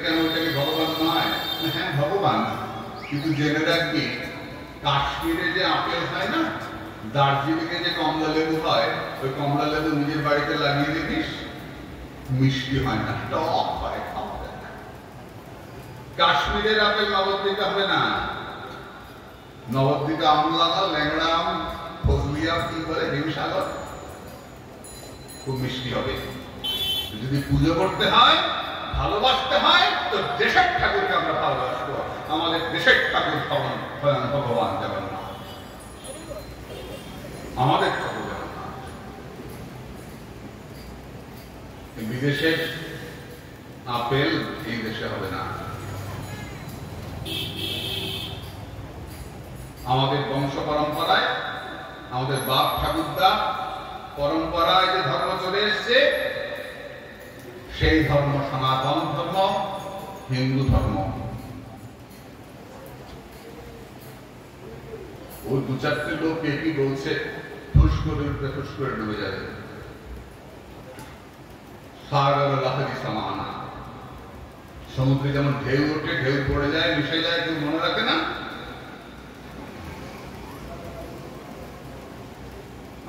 কেন ওইটাকে ভগবান নয়? হ্যাঁ ভগবান, কিন্তু জেনে রাখবি কাশ্মীরে যে আপেল হয় না, দার্জিলিং এ যে কমলা লেবু হয়, ওই কমলা লেবু নিজের বাড়িতে লাগিয়ে দেখিস, মিষ্টি হয় না, টক হয়, খাওয়া যায় না। কাশ্মীরের আপেল নবদ্বীপে হবে না। নবদ্বীপে আম লাগাও, ল্যাংড়া আম, ফজলি আম, কি করে হিমসাগর, খুব মিষ্টি হবে। যদি পুজো করতে হয়, ভালোবাসতে হয়, তো দেশের ঠাকুরকে আমরা ভালোবাসবো। আমাদের দেশের ঠাকুর ভগবান জগন্নাথ, আমাদের ঠাকুর জগন্নাথ। বিদেশের আপেল এই দেশে হবে না। আমাদের বংশ পরম্পরায়, আমাদের বাপ ঠাকুরদা পরম্পরায় যে ধর্ম চলে এসছে, সেই ধর্ম সনাতন ধর্ম, হিন্দু ধর্ম। ও দু চারটে লোক একই বলছে, ফুস করে উঠবে, ফুস করে ডুবে যাবে। সাগর লাহরি সমানা, সমুদ্রে যেমন ঢেউ ওঠে, ঢেউ পড়ে যায়, মিশে যায়, কেউ মনে রাখে না।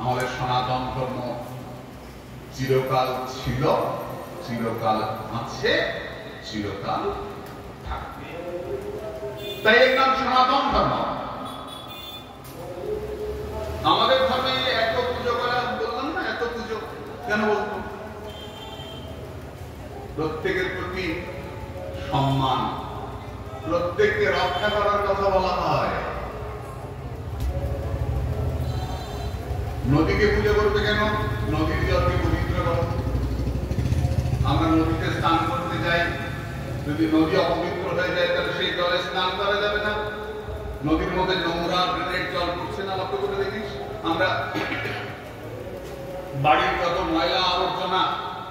আমাদের সনাতন ধর্ম চিরকাল ছিল, চিরকাল আছে, চিরকাল থাকবে। তাই এর নাম সনাতন ধর্ম। আমাদের ধর্মে এত পুজো করা, বললাম না, এত পুজো কেন বলতো? প্রত্যেকের প্রতি সম্মান, প্রত্যেককে রক্ষা করার কথা বলা হয়। নদীকে পুজো করবে কেন? নদীর জলকে পবিত্র করো। আমরা নদীতে স্নান করতে যাই, যদি নদী অপবিত্র হয়ে যায় তাহলে সেই জলে স্নান করা যাবে না। নদীর মধ্যে নোংরা ড্রেনেজ জল পড়ছে না, লক্ষ্য করে দেখিস। আমরা বাড়ির যত ময়লা আবর্জনা,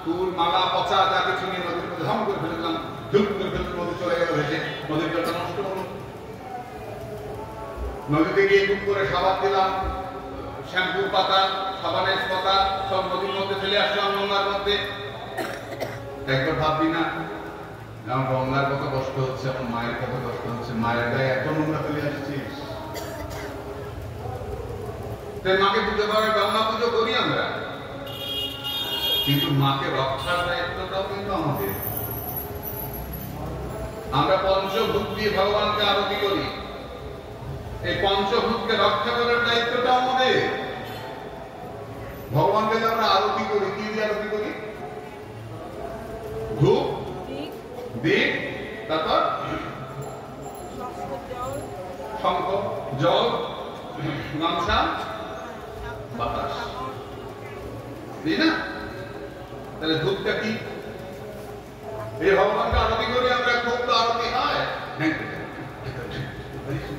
ফুল মালা পচা যা কিছু নিয়ে নদীর মধ্যে ধম করে ফেলে দিলাম, ধুপ করে ফেলে নদী চলে গেল ভেসে, নদীর জলটা নষ্ট হলো। নদীতে গিয়ে টুক করে সাবান দিলাম, শ্যাম্পুর পাতা, সাবানের পাতা সব নদীর মধ্যে ফেলে আসলাম, গঙ্গার মধ্যে। একবার ভাববি না আমার গঙ্গার কত কষ্ট হচ্ছে, আমার মায়ের কত কষ্ট হচ্ছে, মায়ের গায়ে এত নোংরা ফেলে আসছিস। তাই মাকে পুজো করে, গঙ্গা পুজো করি আমরা, কিন্তু মাকে রক্ষার দায়িত্বটাও কিন্তু আমাদের। আমরা পঞ্চভূত দিয়ে ভগবানকে আরতি করি, এই পঞ্চভূতকে রক্ষা করার দায়িত্বটা আমাদের। ভগবানকে যে আমরা আরতি করি, কি দিয়ে আরতি করি? ধূপ, দীপ, তারপর শঙ্খ, জল, গামছা, বাতাস, তাই না? তাহলে ধূপটা কি? এই ভগবানকে আরতি করি আমরা, খুব তো আরতি হয়।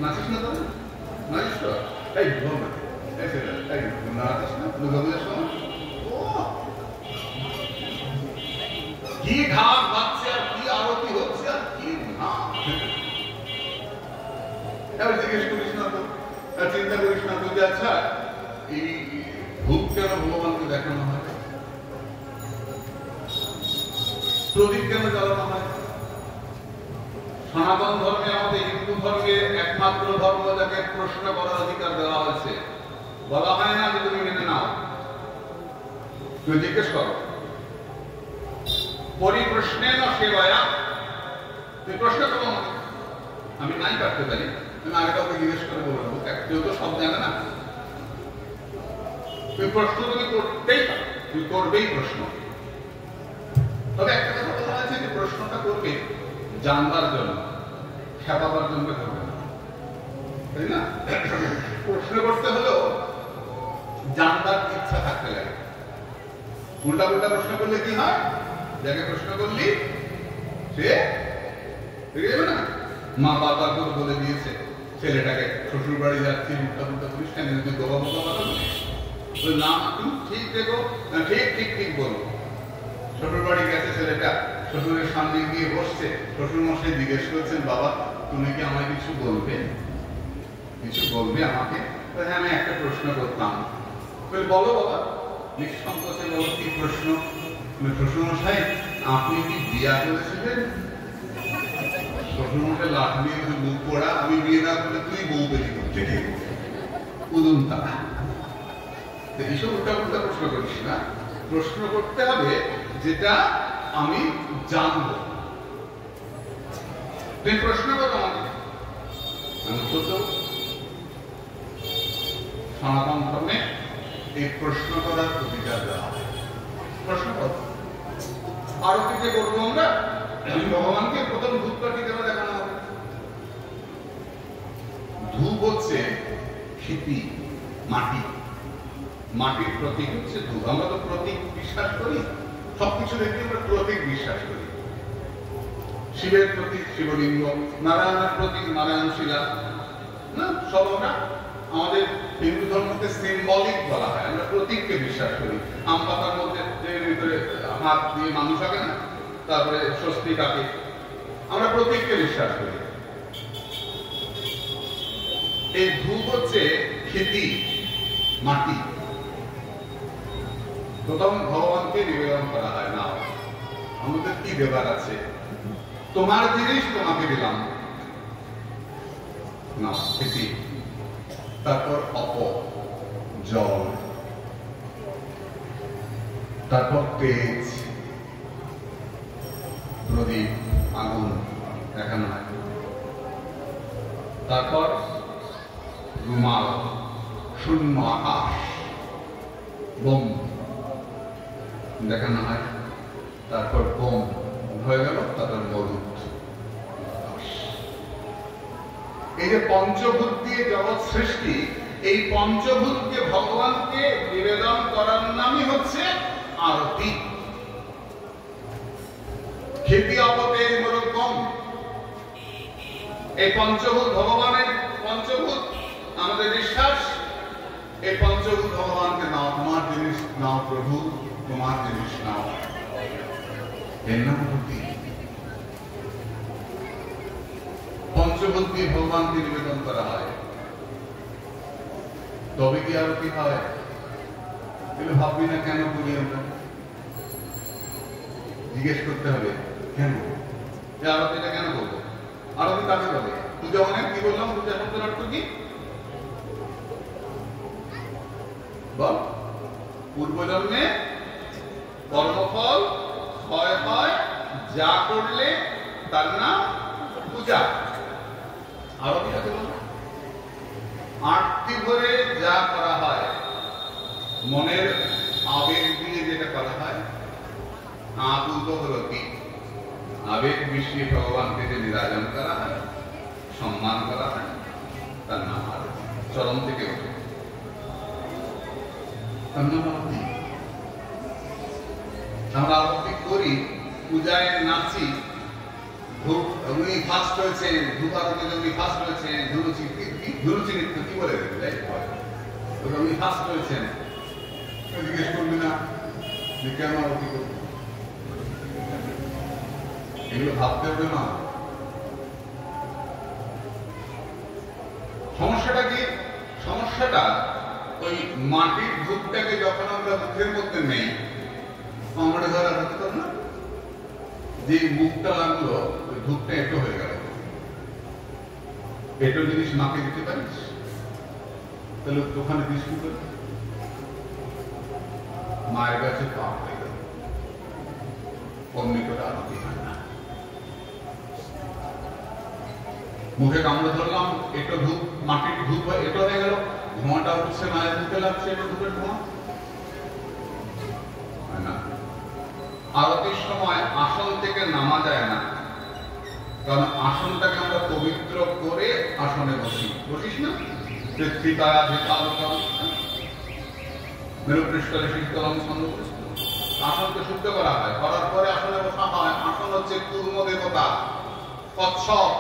নাচিস না? তাহলে নাচিস তো? এই বল না, এই নাচিস না দুর্গা পূজার সময়? কি ঢাক বাজছে আর কি আরতি হচ্ছে আর কি না। যে আচ্ছা এই ধূপ কেন ভগবানকে দেখানো হয়, প্রদীপ কেন জ্বালানো হয়? সনাতন ধর্মে, আমাদের হিন্দু ধর্মে একমাত্র ধর্ম যাকে প্রশ্ন করার অধিকার দেওয়া হয়েছে। বলা হয় না যে তুমি মেনে নাও, তুমি জিজ্ঞেস করো। পরিপ্রশ্নে না সেবায়া, তুমি প্রশ্ন করো আমাকে, আমি নাই কাটতে পারি, আমি আগে কাউকে জিজ্ঞেস করে বলবো, কেউ তো সব জানে না। তুমি প্রশ্ন তুমি করতেই পারো, তুমি করবেই প্রশ্ন। তবে একটা কথা বলা হয়েছে যে প্রশ্নটা করবে জানবার জন্য, খেপাবার জন্য করবে না, তাই না? প্রশ্ন করতে হলেও জানবার ইচ্ছা থাকতে লাগে। উল্টা উল্টা প্রশ্ন করলে কি হয়? যাকে প্রশ্ন করলি সে না, মা বাবা করে বলে দিয়েছে ছেলেটাকে শ্বশুর বাড়ি যাচ্ছি, উল্টা উল্টা করিস কেন, তুই বাবা বাবা কথা বলিস না, তুমি ঠিক দেখো, ঠিক ঠিক ঠিক বলো। শ্বশুর বাড়ি গেছে ছেলেটা, শ্বশুরের সামনে গিয়ে বসছে, শ্বশুর মশাই জিজ্ঞেস করছেন, বাবা তুমি কি আমায় কিছু বলবে, কিছু বলবে আমাকে? হ্যাঁ, আমি একটা প্রশ্ন করতাম। বলো বাবা, নিঃসংকোচে বলো, কি প্রশ্ন? শ্বশুর মশাই আপনি কি বিয়া করেছিলেন? শ্বশুর মশাই লাঠ নিয়ে মুখ পড়া, আমি বিয়ে না করলে তুই বউ তৈরি করছে, ঠিক উদুম তারা। এইসব উল্টা উল্টা প্রশ্ন করিস না, প্রশ্ন করতে হবে যেটা আমি জানবো। তুমি প্রশ্ন করো আমাকে, আমি উত্তর দেব। সনাতন ধর্মে এই প্রশ্ন করার অধিকার দেওয়া হয়। প্রশ্ন করো। আরতিতে করবো আমরা, ভগবানকে প্রথম ধূপকাঠি দেওয়া দেখানো হবে। ধূপ হচ্ছে ক্ষিতি, মাটি, মাটির প্রতীক হচ্ছে ধূপ। আমরা তো প্রতীক বিশ্বাস করি, সবকিছু দেখে আমরা প্রতীক বিশ্বাস করি। শিবের প্রতীক শিবলিঙ্গ, নারায়ণের প্রতীক নারায়ণ শিলা, না সব আমরা আমাদের হিন্দু ধর্মকে সিম্বলিক বলা হয়, আমরা প্রতীককে বিশ্বাস করি। আম পাতার মধ্যে হাত দিয়ে মানুষ আঁকে না, তারপরে স্বস্তিক আঁকে, আমরা প্রতীককে বিশ্বাস করি। এই ধূপ হচ্ছে ক্ষিতি, মাটি, প্রথম ভগবানকে নিবেদন করা হয়। না আমাদের কি দেবার আছে, তোমার জিনিস তোমাকে দিলাম, না ক্ষিতি। তারপর অপ, জল, তারপর তেজ, প্রদীপ, আগুন দেখানো হয়। তারপর রুমাল, শূন্য আকাশ, বোম দেখানো হয়। তারপর বোম হয়ে গেল, তারপর মরুদ। এই যে পঞ্চভূত দিয়ে জগৎ সৃষ্টি, এই পঞ্চভূতকে ভগবানকে নিবেদন করার নামই হচ্ছে আরতি। ক্ষিতি, অপতেজ, মরুদ, বোম, এই পঞ্চভূত ভগবানের পঞ্চভূত, আমাদের বিশ্বাস। এই পঞ্চভূত ভগবানকে নাও, তোমার জিনিস নাও প্রভু, তোমার জিনিস নাও, এর নাম ভক্তি। পঞ্চভূত দিয়ে ভগবানকে নিবেদন করা হয়, তবে কি আরতি হয়? ভাববি না কেন করি আমরা, জিজ্ঞেস করতে হবে কেন, আরতিটা কেন করবো? আরতি কাকে বলে? পূজা মানে কি বললাম? পূজা শব্দের অর্থ কি বল? পূর্বজন্মে কর্মফল ক্ষয় হয়, যা করলে তার নাম পূজা। আরতি কাকে বলে? আরতি ভরে যা করা হয়, মনের আবেগ দিয়ে যেটা করা হয়, আকুত হলো কি আবেগ মিশিয়ে ভগবানকে যে নিরাজন করা হয়, সম্মান করা হয়, তার নাম আরতি। চরম থেকে ওঠে, তার নাম আরতি। আমরা আরতি করি, পূজায় নাচি, উনি ফার্স্ট হয়েছেন, ধূপ আরতিতে উনি ফার্স্ট হয়েছেন, ধুরুচি নৃত্য কি বলে উনি ফার্স্ট হয়েছেন, জিজ্ঞেস করবি না যে কেন আরতি করবো? এগুলো ভাবতে হবে না। সমস্যাটা কি? সমস্যা সমস্যাটা ওই মাটির ধূপটাকে যখন আমরা মুখের মধ্যে নেই, আমরা ধরা হতে পারো না, যে মুখটা লাগলো ওই ধূপটা এটো হয়ে গেল, এটো জিনিস মাকে দিতে পারিস? তাহলে দোকানে দিস কি করে? মায়ের কাছে পাপ হয়ে গেল, অন্য করে আরতি হয় না। মুখে কামড়ে ধরলাম, এটো ধূপ, মাটির ধূপ এটো হয়ে গেল, ধোঁয়াটা উঠছে, মায়ের মুখে লাগছে, এটা ধূপের ধোঁয়া হয় না। আরতির সময় আসন থেকে নামা যায় না, কারণ আসনটাকে আমরা পবিত্র করে আসনে বসি, বসিস না? পৃথিবীকায়া ভিতালোকম মেরুপৃষ্ঠে শীতলম ছন্দ, আসনকে শুদ্ধ করা হয়, করার পরে আসনে বসা হয়। আসন হচ্ছে কূর্ম দেবতা কচ্ছপ।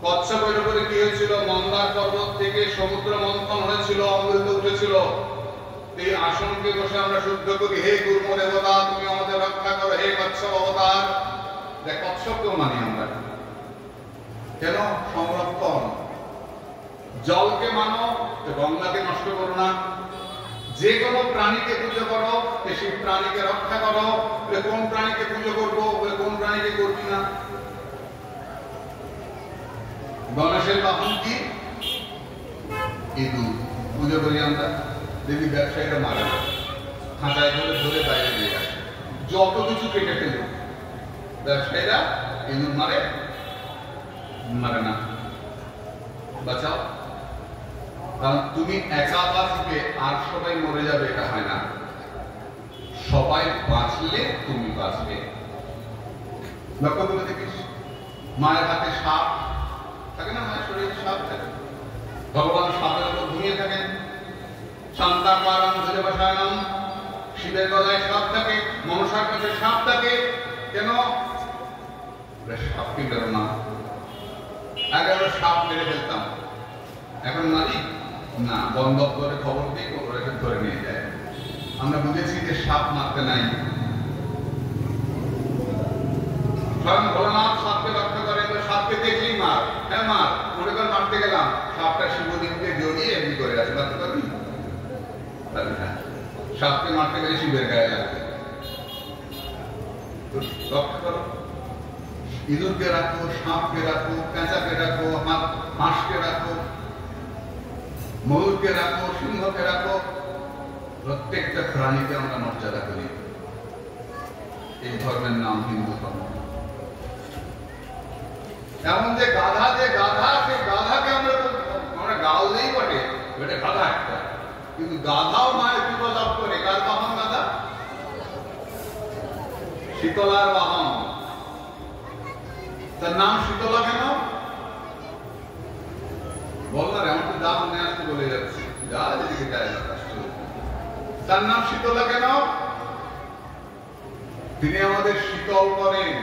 কচ্ছপের উপরে কি হয়েছিল? মন্দার পর্বত থেকে সমুদ্র মন্থন হয়েছিল, অমৃত উঠেছিল। এই আসনকে বসে আমরা শুদ্ধ করি, হে কূর্ম দেবতা তুমি আমাদের রক্ষা করো, হে কচ্ছপ অবতার। দেখ, কচ্ছপকেও মানি আমরা, কেন? সংরক্ষণ। জলকে মানো, গঙ্গাকে নষ্ট করো না। যে কোনো প্রাণীকে পুজো করো, সেই প্রাণীকে রক্ষা করো। কোন প্রাণীকে পুজো করবো, কোন প্রাণীকে করবি না। গণেশের বাহন কি? ইঁদুর। পুজো করি আমরা, দেখি ব্যবসায়ীরা মারে না, খাঁচায় ধরে ধরে বাইরে নিয়ে আসে, যত কিছু কেটে ফেলে ব্যবসায়ীরা ইঁদুর মারে, মারে না। বাঁচাও, কারণ তুমি একা বাঁচবে আর সবাই মরে যাবে, এটা হয় না। সবাই বাঁচলে তুমি বাঁচবে। লক্ষ্য করে দেখিস, মায়ের হাতে সাপ থাকে না, মায়ের শরীরে সাপ থাকে, ভগবান সাপের উপর ঘুমিয়ে থাকেন। শান্তাকারং ভুজবসায়নম, শিবের গলায় সাপ থাকে, মনসার কাছে সাপ থাকে। কেন? সাপকে বেরো না। আগে আমরা সাপ মেরে ফেলতাম, এখন মারি না, বন্ধ করে খবর দিই, ওরা ধরে নিয়ে যায়। আমরা বুঝেছি যে সাপ মারতে নাই। স্বয়ং ভোলানাথ সাপকে রক্ষা করে, সাপকে দেখলেই মার, হ্যাঁ মার। মনে কর মারতে গেলাম, সাপটা শিবলিঙ্গকে জড়িয়ে এমনি করে আছে, মারতে পারবি? সাপকে মারতে গেলে শিবের গায়ে লাগবে। রক্ষা করো, ইঁদুরকে রাখো, সাপকে রাখো, পেঁচাকে রাখো, হাঁসকে রাখো, ময়ূরকে রাখো, সিংহকে রাখো। প্রত্যেকটা প্রাণীকে আমরা মর্যাদা করি। এই ধর্মের নাম হিন্দু ধর্ম। এমন যে গাধা, যে গাধা, সে গাধাকে আমরা গাল নেই বটে, এটা গাধা একটা, কিন্তু গাধাও মায়ের কৃপা লাভ করে। কার বাহন গাধা? শীতলার বাহন। তার নাম শীতলা কেন? বল না রে, আমার তো দাম নিয়ে আসতে বলে যাচ্ছি, যা যেদিকে যায় না। তার নাম শীতলা কেন? তিনি আমাদের শীতল করেন,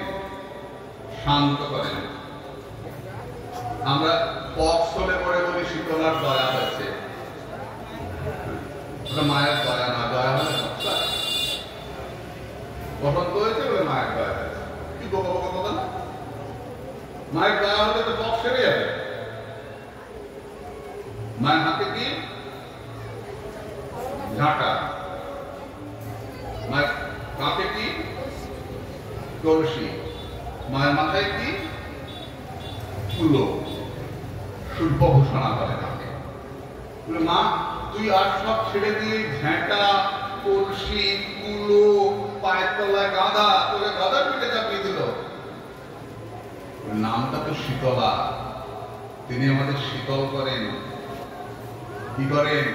শান্ত করেন। আমরা পক্স হলে পরে বলি শীতলার দয়া হয়েছে, ওটা মায়ের দয়া না। দয়া হলে বসন্ত হয়েছে বলে মায়ের দয়া হয়েছে, কি বোকা বোকা কথা না? মায়ের দয়া হলে তো পক্স সেরে যাবে। মায়ের হাতে কি? ঝাঁটা। মায়ের কাঁধে কি? কলসি। মায়ের মাথায় কি? তুলো। সূর্যভূষণা বলে তাকে। মা তুই আর সব ছেড়ে দিয়ে ঝাঁটা, কলসি, তুলো, পায়ের তলায় গাধা, তোকে গাধার পিঠে চাপিয়ে দিল। নামটা তো শীতলা। তিনি আমাদের শীতল করেন। কি করেন?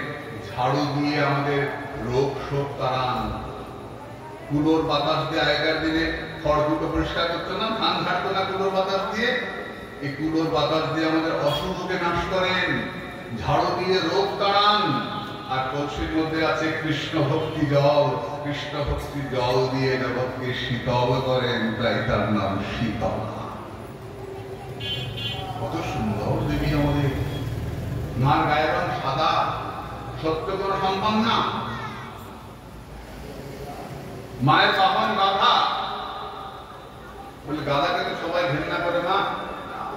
ঝাড়ু দিয়ে আমাদের রোগ শোক তাড়ান। কুলোর বাতাস দিয়ে, আগেকার দিনে খড়গুলো পরিষ্কার করতো না, ধান ঝাড়তো না কুলোর বাতাস দিয়ে, এই কুলোর বাতাস দিয়ে আমাদের অসুখকে নাশ করেন, ঝাড়ু দিয়ে রোগ তাড়ান। আর কলসির মধ্যে আছে কৃষ্ণ ভক্তি জল, কৃষ্ণ ভক্তি জল দিয়ে জগৎকে শীতল করেন, তাই তার নাম শীতলা। কত সুন্দর দেবী আমাদের। মার গায়ের রং সাদা, সত্য কোনো সম্মান না। মায়ের বাহন গাধা, বলে গাধাকে তো সবাই ঘৃণা করে, মা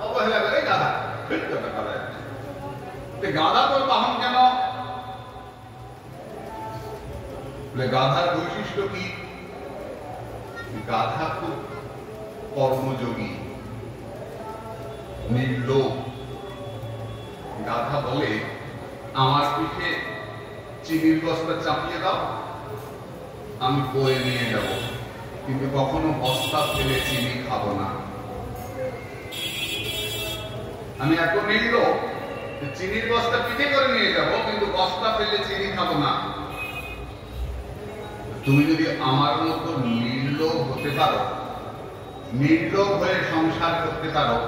অবহেলা করে গাধা, ঠিক কথা গাধা। গাধা তোর বাহন কেন? গাধার বৈশিষ্ট্য কি? গাধা খুব কর্মযোগী, নির্লোভ। গাধা বলে, আমার পিঠে চিনির বস্তা চাপিয়ে দাও, আমি বয়ে নিয়ে যাব, কিন্তু কখনো বস্তা ফেলে চিনি খাবো না। আমি এত নির্লোভ, চিনির বস্তা পিঠে করে নিয়ে যাব, কিন্তু বস্তা ফেলে চিনি খাবো না। তুমি যদি আমার মতো নির্লোভ হতে পারো, নির্লোভ হয়ে সংসার করতে পারো,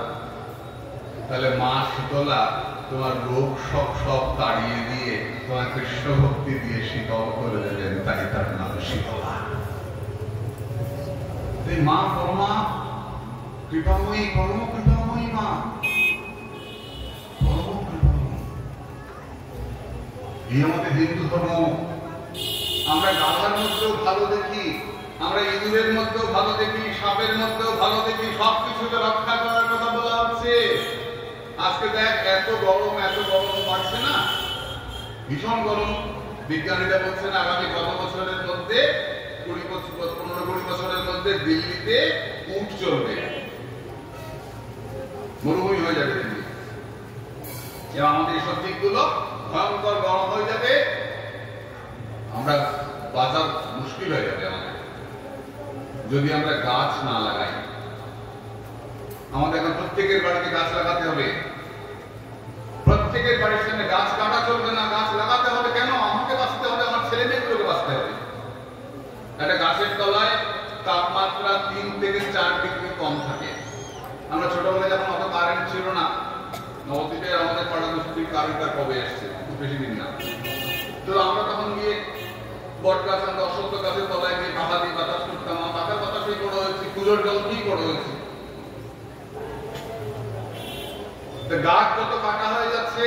তাহলে মা শীতলা তোমার রোগ সব তাড়িয়ে দিয়ে তোমার কৃষ্ণ ভক্তি দিয়ে শীতল করে দেবেন, তাই তার নাম শীতলা। মা পরমা কৃপাময়ী, পরম কৃপাময়ী মা, পরম কৃপাময়ী। এই আমাদের হিন্দু ধর্ম। আমরা গাধার মধ্যেও ভালো দেখি, আমরা ইঁদুরের মধ্যেও ভালো দেখি, সাপের মধ্যেও ভালো দেখি, সবকিছুকে রক্ষা করার কথা বলা হচ্ছে। আজকে দেখ, এত গরম বাড়ছে না, ভীষণ গরম। বিজ্ঞানীরা বলছেন আগামী কত বছরের মধ্যে, 15-20 বছরের মধ্যে দিল্লিতে উট চলবে, মরুভূমি হয়ে যাবে দিল্লি। এবং আমাদের এইসব দিকগুলো ভয়ঙ্কর গরম হয়ে যাবে, আমরা বাঁচা মুশকিল হয়ে যাবে আমাদের যদি আমরা গাছ না লাগাই। আমাদের এখন প্রত্যেকের বাড়িতে গাছ লাগাতে হবে, প্রত্যেকের বাড়ির সামনে গাছ কাটা চলবে না, গাছ লাগাতে হবে। কেন? আমাকে বাঁচতে হবে, আমার ছেলে মেয়েগুলোকে বাঁচতে হবে। একটা গাছের তলায় তাপমাত্রা 3 থেকে 4 ডিগ্রি কম থাকে। আমরা ছোটবেলায় যখন অত কারেন্ট ছিল না, নবদ্বীপে আমাদের পাড়া বস্তির কারেন্টটা কবে এসছে, খুব বেশি দিন না, তো আমরা তখন গিয়ে বট গাছ, আমরা অশ্বত্থ গাছের তলায় গিয়ে পাতা দিয়ে বাতাস করতাম। পাতার বাতাসেই বড় হয়েছি, কুলোর জল দিয়ে বড় হয়েছি। গাছ যত কাটা হয়ে যাচ্ছে,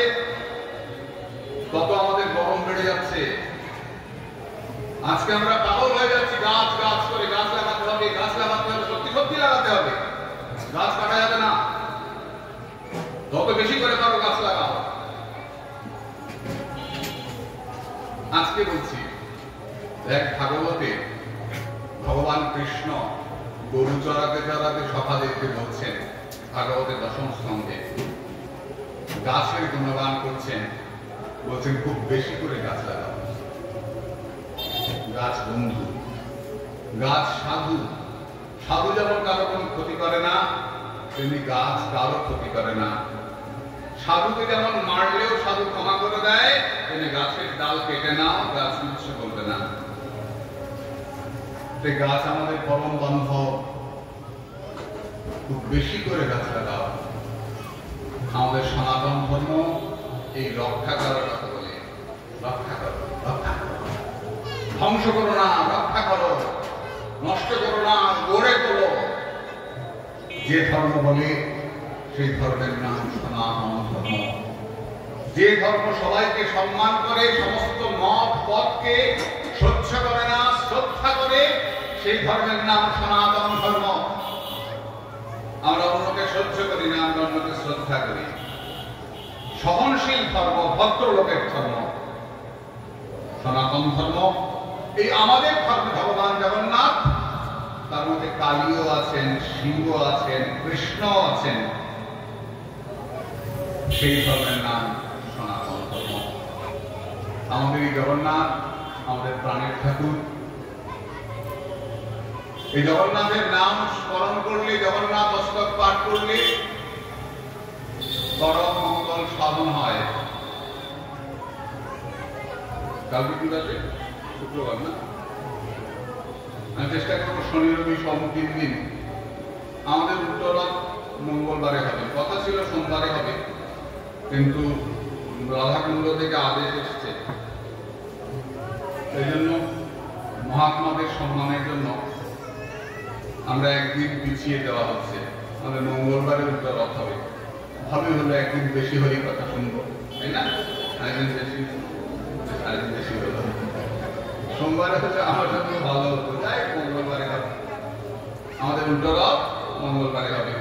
তত আমাদের গরম বেড়ে যাচ্ছে। আজকে আমরা পাগল হয়ে যাচ্ছি, গাছ গাছ করে, গাছ লাগাতে হবে, গাছ লাগাতে হবে, সত্যি লাগাতে হবে, গাছ কাটা যাবে না। যত বেশি করে পারো গাছ লাগাও। আজকে বলছি, এক ভাগবতে ভগবান কৃষ্ণ গরু চড়াতে চড়াতে সখাদেরকে বলছেন, ভাগবতের 10ম স্কন্ধে গাছের গুণগান করছেন, বলছেন খুব বেশি করে গাছ লাগাও। গাছ বন্ধু, গাছ সাধু। সাধু যেমন কারো কোনো ক্ষতি করে না, তেমনি গাছ কারো ক্ষতি করে না। সাধুকে যেমন মারলেও সাধু ক্ষমা করে দেয়, তেমনি গাছের ডাল কেটে নাও, গাছ কিচ্ছু করবে না। গাছ আমাদের পরম বান্ধব, খুব বেশি করে গাছ লাগাও। আমাদের সনাতন ধর্ম এই রক্ষা করার কথা বলে, রক্ষা করো, রক্ষা করো, ধ্বংস করো না, রক্ষা করো, নষ্ট করো না, গড়ে তোলো। যে ধর্ম বলে সেই ধর্মের নাম সনাতন ধর্ম। যে ধর্ম সবাইকে সম্মান করে, সমস্ত মত পথকে সহ্য করে না, শ্রদ্ধা করে, সেই ধর্মের নাম সনাতন ধর্ম। আমরা অন্যকে সহ্য করি না, আমরা অন্যকে শ্রদ্ধা করি। সহনশীল ধর্ম, ভদ্রলোকের ধর্ম সনাতন ধর্ম। এই আমাদের ধর্ম, ভগবান জগন্নাথ, তার মধ্যে কালীও আছেন, শিব আছেন, কৃষ্ণ আছেন, সেই ধর্মের নাম সনাতন ধর্ম। আমাদের এই জগন্নাথ আমাদের প্রাণের ঠাকুর। এই জগন্নাথের নাম স্মরণ করলে, জগন্নাথ অষ্টক পাঠ করলে পরম মঙ্গল সাধন হয়। কালকে কি আছে? শুক্রবার না? আমি চেষ্টা করবো শনি রবি সোম 3 দিন। আমাদের উত্তররথ মঙ্গলবারে হবে, কথা ছিল সোমবারে হবে, কিন্তু রাধাকুণ্ড থেকে আদেশ এসছে, সেই জন্য মহাত্মাদের সম্মানের জন্য আমরা একদিন পিছিয়ে দেওয়া হচ্ছে। আমাদের মঙ্গলবারে উত্তররথ হবে। ভাবে হলো একদিন বেশি হলেই কথা শুনবো, তাই না? আরেকদিন বেশি হলো। সোমবারে হলে আমার জন্য ভালো হতো, যাই মঙ্গলবারে হবে। আমাদের উত্তররথ মঙ্গলবারে হবে।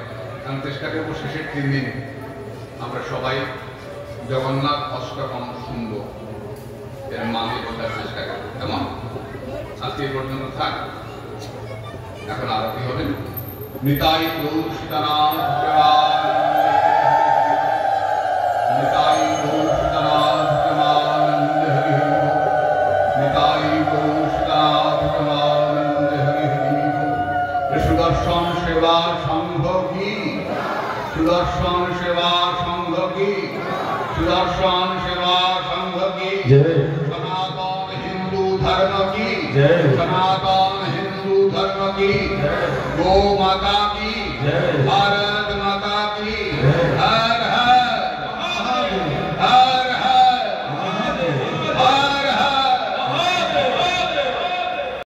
আমি চেষ্টা করবো শেষের 3 দিন আমরা সবাই জগন্নাথ অষ্টকম সুন্দর এর মানে বোঝার চেষ্টা করবে। কেমন? আজকে এই পর্যন্ত থাক। এখন আরতি হবে। নিতাই গৌর সীতানাথ নিতাই গৌর সীতানাথ প্রেমানন্দে হরি হরি নিতাই গৌর সীতানাথ প্রেমানন্দে হরি হরি। সুদর্শন সেবা সংঘ কি, সুদর্শন সেবা সংঘ কি, সুদর্শন সেবা সংঘ কি, সনাতন হিন্দু ধর্ম কি, সনাতন হিন্দু ধর্ম কি, গো মাতা কি, भारत